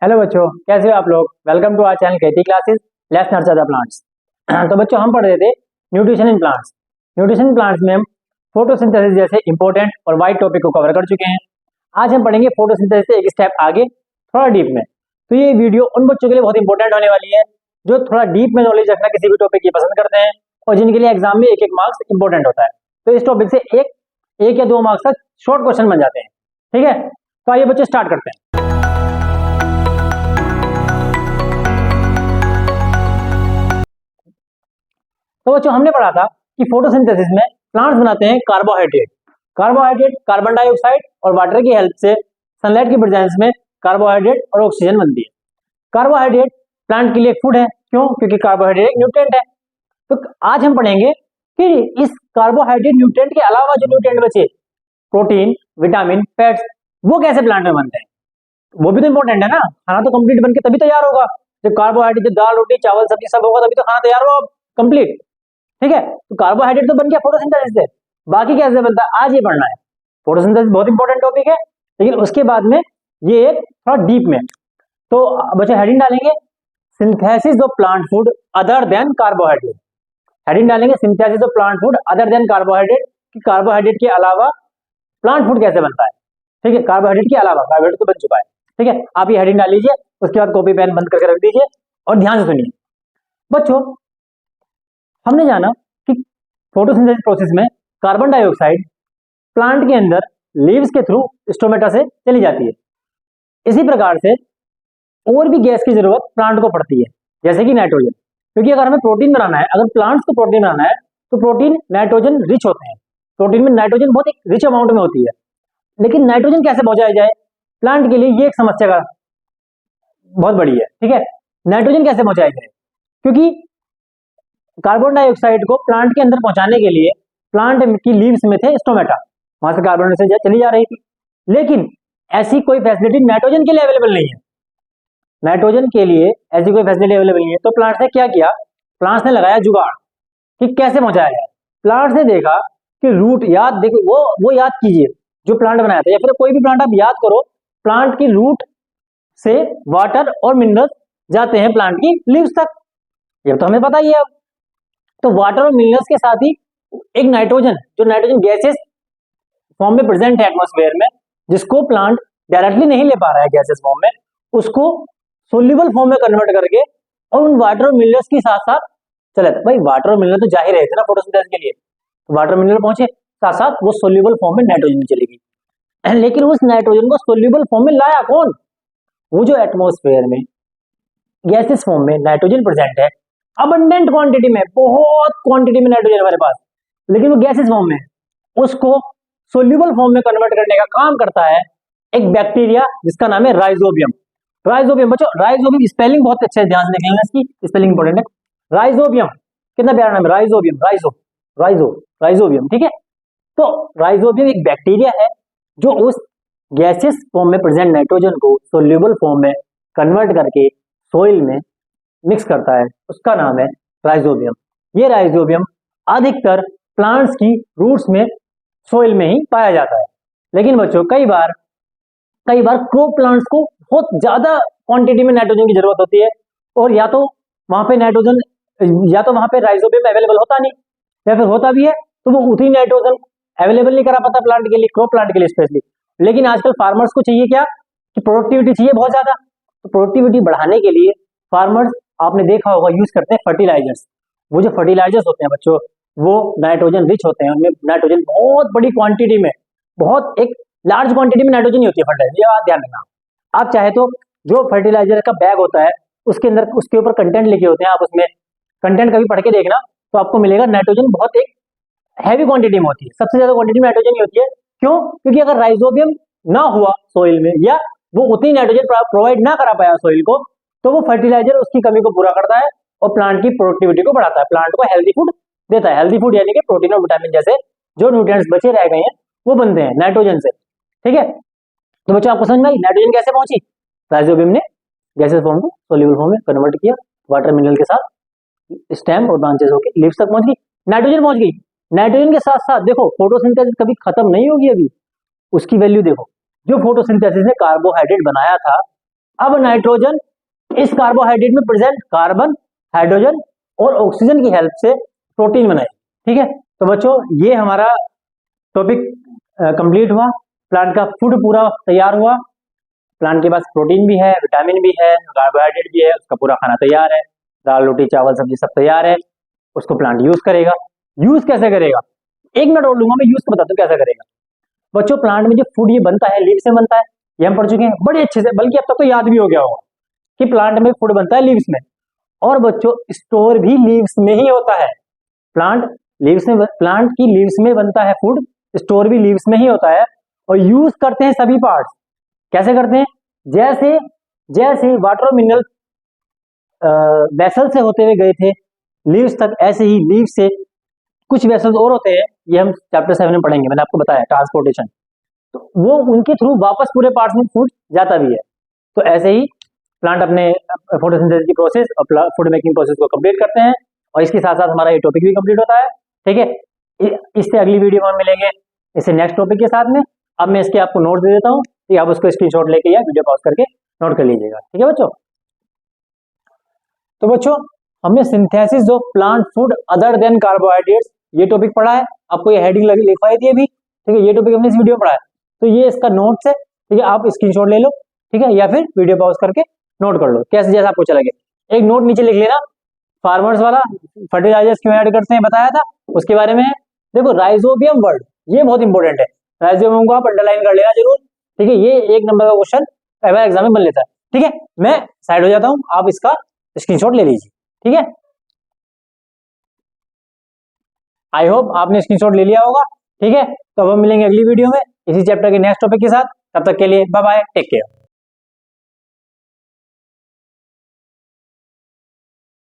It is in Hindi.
हेलो बच्चों, कैसे हो आप लोग। वेलकम टू आवर चैनल खेती classes. Let's nurture the plants. तो बच्चों, हम पढ़ रहे थे nutrition in plants. Nutrition in plants में हम फोटोसिंथेसिस जैसे इंपॉर्टेंट और वाइड टॉपिक को कवर कर चुके हैं। आज हम पढ़ेंगे फोटोसिंथेसिस से एक स्टेप आगे, थोड़ा डीप में। तो ये वीडियो उन बच्चों के लिए बहुत इंपॉर्टेंट होने वाली है जो थोड़ा डीप में नॉलेज रखना किसी भी टॉपिक की पसंद करते हैं और जिनके लिए एग्जाम में एक एक मार्क्स इंपॉर्टेंट होता है। तो इस टॉपिक से एक या दो मार्क्स तक शॉर्ट क्वेश्चन बन जाते हैं। ठीक है, तो आइए बच्चों स्टार्ट करते हैं। तो बच्चों, हमने पढ़ा था कि फोटोसिंथेसिस में प्लांट्स बनाते हैं कार्बोहाइड्रेट। कार्बोहाइड्रेट कार्बन डाइऑक्साइड और वाटर की हेल्प से सनलाइट की प्रेजेंस में कार्बोहाइड्रेट और ऑक्सीजन बनती है। कार्बोहाइड्रेट प्लांट के लिए फूड है। क्यों? क्योंकि कार्बोहाइड्रेट एक न्यूट्रिएंट है। तो आज हम पढ़ेंगे कि इस कार्बोहाइड्रेट न्यूट्रिएंट के अलावा जो न्यूट्रिएंट बचे, प्रोटीन, विटामिन, फैट्स, वो कैसे प्लांट में बनते हैं। वो भी तो इंपॉर्टेंट है ना। खाना तो कंप्लीट बन के तभी तैयार होगा जब कार्बोहाइड्रेट, जब दाल रोटी चावल सब्जी सब होगा तभी तो खाना तैयार होगा कंप्लीट। ठीक है, तो कार्बोहाइड्रेट तो बन गया फोटोसिंथेसिस से। बाकी कैसे बनता है आज ये पढ़ना है। फोटोसिंथेसिस बहुत इंपॉर्टेंट टॉपिक है, लेकिन उसके बाद में ये एक थोड़ा डीप में। तो बच्चे हेडिंग डालेंगे synthesis of plant food other than carbohydrate. Heading डालेंगे synthesis of plant food other than carbohydrate, कि कार्बोहाइड्रेट के अलावा प्लांट फूड कैसे बनता है। ठीक है, कार्बोहाइड्रेट के अलावा, कार्बोहाइड्रेट तो बन चुका है। ठीक है, आप ये हेडिंग डाल लीजिए, उसके बाद कॉपी पेन बंद करके रख दीजिए और ध्यान से सुनिए। बच्चों, हमने जाना कि फोटोसिंथेसिस प्रोसेस में कार्बन डाइऑक्साइड प्लांट के अंदर लीव्स के थ्रू स्टोमेटा से चली जाती है। इसी प्रकार से और भी गैस की जरूरत प्लांट को पड़ती है, जैसे कि नाइट्रोजन। क्योंकि अगर हमें प्रोटीन बनाना है, अगर प्लांट्स को प्रोटीन बनाना है तो प्रोटीन नाइट्रोजन रिच होते हैं। प्रोटीन में नाइट्रोजन बहुत एक रिच अमाउंट में होती है। लेकिन नाइट्रोजन कैसे पहुंचाया जाए, प्लांट के लिए ये एक समस्या का बहुत बड़ी है। ठीक है, नाइट्रोजन कैसे पहुंचाया जाए, क्योंकि कार्बन डाइऑक्साइड को प्लांट के अंदर पहुंचाने के लिए प्लांट की लीव्स में थे स्टोमेटा, वहां से कार्बन डाइऑक्साइड चली जा रही थी। लेकिन ऐसी कोई फैसिलिटी नाइट्रोजन के लिए अवेलेबल नहीं है। नाइट्रोजन के लिए ऐसी कोई फैसिलिटी अवेलेबल नहीं है। तो प्लांट्स ने क्या किया, प्लांट्स ने लगाया जुगाड़ कि कैसे पहुंचाया जाए। प्लांट्स ने देखा कि रूट, याद देखो, वो याद कीजिए जो प्लांट बनाया था, या फिर कोई भी प्लांट आप याद करो, प्लांट की रूट से वाटर और मिनरल्स जाते हैं प्लांट की लीव्स तक, ये तो हमें पता ही है। अब तो वाटर और मिनरल्स के साथ ही एक नाइट्रोजन, जो नाइट्रोजन गैसेस फॉर्म में प्रेजेंट है एटमॉस्फेयर में, जिसको प्लांट डायरेक्टली नहीं ले पा रहा है गैसेस फॉर्म में, उसको सोल्यूबल फॉर्म में कन्वर्ट करके और उन वाटर और मिनरल्स के साथ साथ चले। भाई वाटर और मिनरल तो जा ही रहे थे ना फोटोसिंथेसिस के लिए, तो वाटर मिनरल पहुंचे, साथ साथ वो सोल्यूबल फॉर्म में नाइट्रोजन में चली गई। लेकिन उस नाइट्रोजन को सोल्यूबल फॉर्म में लाया कौन? वो जो एटमॉस्फेयर में गैसेस फॉर्म में नाइट्रोजन प्रेजेंट है, अबंडेंट क्वांटिटी में, बहुत क्वांटिटी में नाइट्रोजन हमारे पास, लेकिन वो गैसेस फॉर्म में, उसको सोल्यूबल फॉर्म में कन्वर्ट करने का काम करता है एक बैक्टीरिया जिसका नाम है राइजोबियम। राइजोबियम बच्चों, राइजोबियम स्पेलिंग बहुत अच्छे ध्यान से देखेंगे, इसकी स्पेलिंग इंपॉर्टेंट है। राइजोबियम, कितना प्यारा नाम है, राइजोबियम, राइजोबियम। ठीक है, तो राइजोबियम एक बैक्टीरिया है जो उस गैसेस फॉर्म में प्रेजेंट नाइट्रोजन को सोल्यूबल फॉर्म में कन्वर्ट करके सोइल में मिक्स करता है, उसका नाम है राइजोबियम। ये राइजोबियम अधिकतर प्लांट्स की रूट्स में, सोइल में ही पाया जाता है। लेकिन बच्चों, कई बार क्रॉप प्लांट्स को बहुत ज्यादा क्वांटिटी में नाइट्रोजन की जरूरत होती है, और या तो वहां पे नाइट्रोजन, या तो वहां पे राइजोबियम अवेलेबल होता नहीं, या फिर होता भी है तो वो उतनी नाइट्रोजन अवेलेबल नहीं करा पाता प्लांट के लिए, क्रॉप प्लांट के लिए स्पेशली। लेकिन आजकल फार्मर्स को चाहिए क्या, कि प्रोडक्टिविटी चाहिए बहुत ज्यादा। तो प्रोडक्टिविटी बढ़ाने के लिए फार्मर्स, आपने देखा होगा, यूज करते हैं फर्टिलाइजर्स। वो जो फर्टिलाइजर्स होते हैं बच्चों, वो नाइट्रोजन रिच होते हैं, उनमें नाइट्रोजन बहुत बड़ी क्वांटिटी में, बहुत एक लार्ज क्वांटिटी में नाइट्रोजन ही होती है फर्टिलाइजर, ये बात ध्यान रखना। आप चाहे तो जो फर्टिलाइजर का बैग होता है उसके अंदर, उसके ऊपर कंटेंट लिखे होते हैं, आप उसमें कंटेंट कभी पढ़ के देखना तो आपको मिलेगा नाइट्रोजन बहुत एक हैवी क्वांटिटी में होती है, सबसे ज्यादा क्वांटिटी में नाइट्रोजन ही होती है। क्यों? क्योंकि अगर राइजोबियम ना हुआ सोइल में, या वो उतनी नाइट्रोजन प्रोवाइड ना करा पाया सोइल को, तो वो फर्टिलाइजर उसकी कमी को पूरा करता है और प्लांट की प्रोडक्टिविटी को बढ़ाता है, प्लांट को हेल्दी फूड देता है। हेल्दी फूड यानी कि प्रोटीन और विटामिन जैसे जो न्यूट्रिएंट्स बचे रह गए हैं वो बनते हैं नाइट्रोजन से। ठीक है, तो बच्चों आपको समझ में आई नाइट्रोजन कैसे पहुंची। राइजोबियम ने गैसेस फॉर्म को सोल्यूबल फॉर्म में कन्वर्ट किया, वाटर मिनरल के साथ स्टेम और ब्रांचेस होकर लीव्स तक पहुंच गई, नाइट्रोजन पहुंच गई। नाइट्रोजन के साथ साथ देखो फोटोसिंथेसिस कभी खत्म नहीं होगी, अभी उसकी वैल्यू देखो। जो फोटोसिंथेसिस ने कार्बोहाइड्रेट बनाया था, अब नाइट्रोजन इस कार्बोहाइड्रेट में प्रेजेंट कार्बन, हाइड्रोजन और ऑक्सीजन की हेल्प से प्रोटीन बनाए। ठीक है, तो बच्चों ये हमारा टॉपिक कंप्लीट हुआ। प्लांट का फूड पूरा तैयार हुआ। प्लांट के पास प्रोटीन भी है, विटामिन भी है, कार्बोहाइड्रेट भी है, उसका पूरा खाना तैयार है, दाल रोटी चावल सब्जी सब तैयार है। उसको प्लांट यूज करेगा। यूज कैसे करेगा, 1 मिनट और लूंगा मैं, यूज को बताता हूँ कैसे करेगा। बच्चों प्लांट में जो फूड ये बनता है लीव्स से बनता है, ये हम पढ़ चुके हैं बड़े अच्छे से, बल्कि अब तक तो याद भी हो गया होगा कि प्लांट में फूड बनता है लीव्स में। और बच्चों स्टोर भी लीव्स में ही होता है। प्लांट की लीव्स में बनता है फूड, स्टोर भी लीव्स में ही होता है। और यूज करते हैं सभी पार्ट्स। कैसे करते हैं, जैसे जैसे वाटर और मिनरल वेसल से होते हुए गए थे लीव्स तक, ऐसे ही लीव्स से कुछ वेसल्स और होते हैं, ये हम चैप्टर 7 में पढ़ेंगे, मैंने आपको बताया ट्रांसपोर्टेशन। तो वो उनके थ्रू वापस पूरे पार्ट्स में फूड जाता भी है। तो ऐसे ही प्लांट अपने फोटोसिंथेसिस की प्रोसेस और फूड मेकिंग प्रोसेस को कंप्लीट करते हैं। और इसके साथ साथ हमारा ये टॉपिक भी कंप्लीट होता है। ठीक है, इससे अगली वीडियो में हम मिलेंगे इससे नेक्स्ट टॉपिक के साथ में। अब मैं इसके आपको नोट दे देता हूँ कि आप उसको स्क्रीनशॉट लेके या वीडियो पॉज करके नोट कर लीजिएगा। ठीक है बच्चों, तो बच्चों हमने synthesis of plant food other then carbohydrates ये टॉपिक पढ़ा है। आपको ये हेडिंग लिखवाई थी अभी। ठीक है, ये टॉपिक हमने इस वीडियो में पढ़ा है, तो ये इसका नोट्स है। ठीक है, आप स्क्रीनशॉट ले लो। ठीक है, या फिर वीडियो पॉज करके नोट कर लो, कैसे जैसा आपको चला गया। एक नोट नीचे लिख लेना, फार्मर्स वाला फर्टिलाइजर्स क्यों ऐड करते हैं बताया था, उसके बारे में है। देखो राइजोबियम वर्ड ये बहुत इंपॉर्टेंट है, राइजोबियम को आप अंडरलाइन कर लेना जरूर। ठीक है, ये 1 नंबर का क्वेश्चन एग्जाम में बन लेता है। ठीक है, मैं साइड हो जाता हूं, आप इसका स्क्रीनशॉट ले लीजिए। ठीक है, आई होप आपने स्क्रीनशॉट ले लिया होगा। ठीक है, तो अब हम मिलेंगे अगली वीडियो में इसी चैप्टर के नेक्स्ट टॉपिक के साथ। तब तक के लिए बाय बाय, टेक केयर।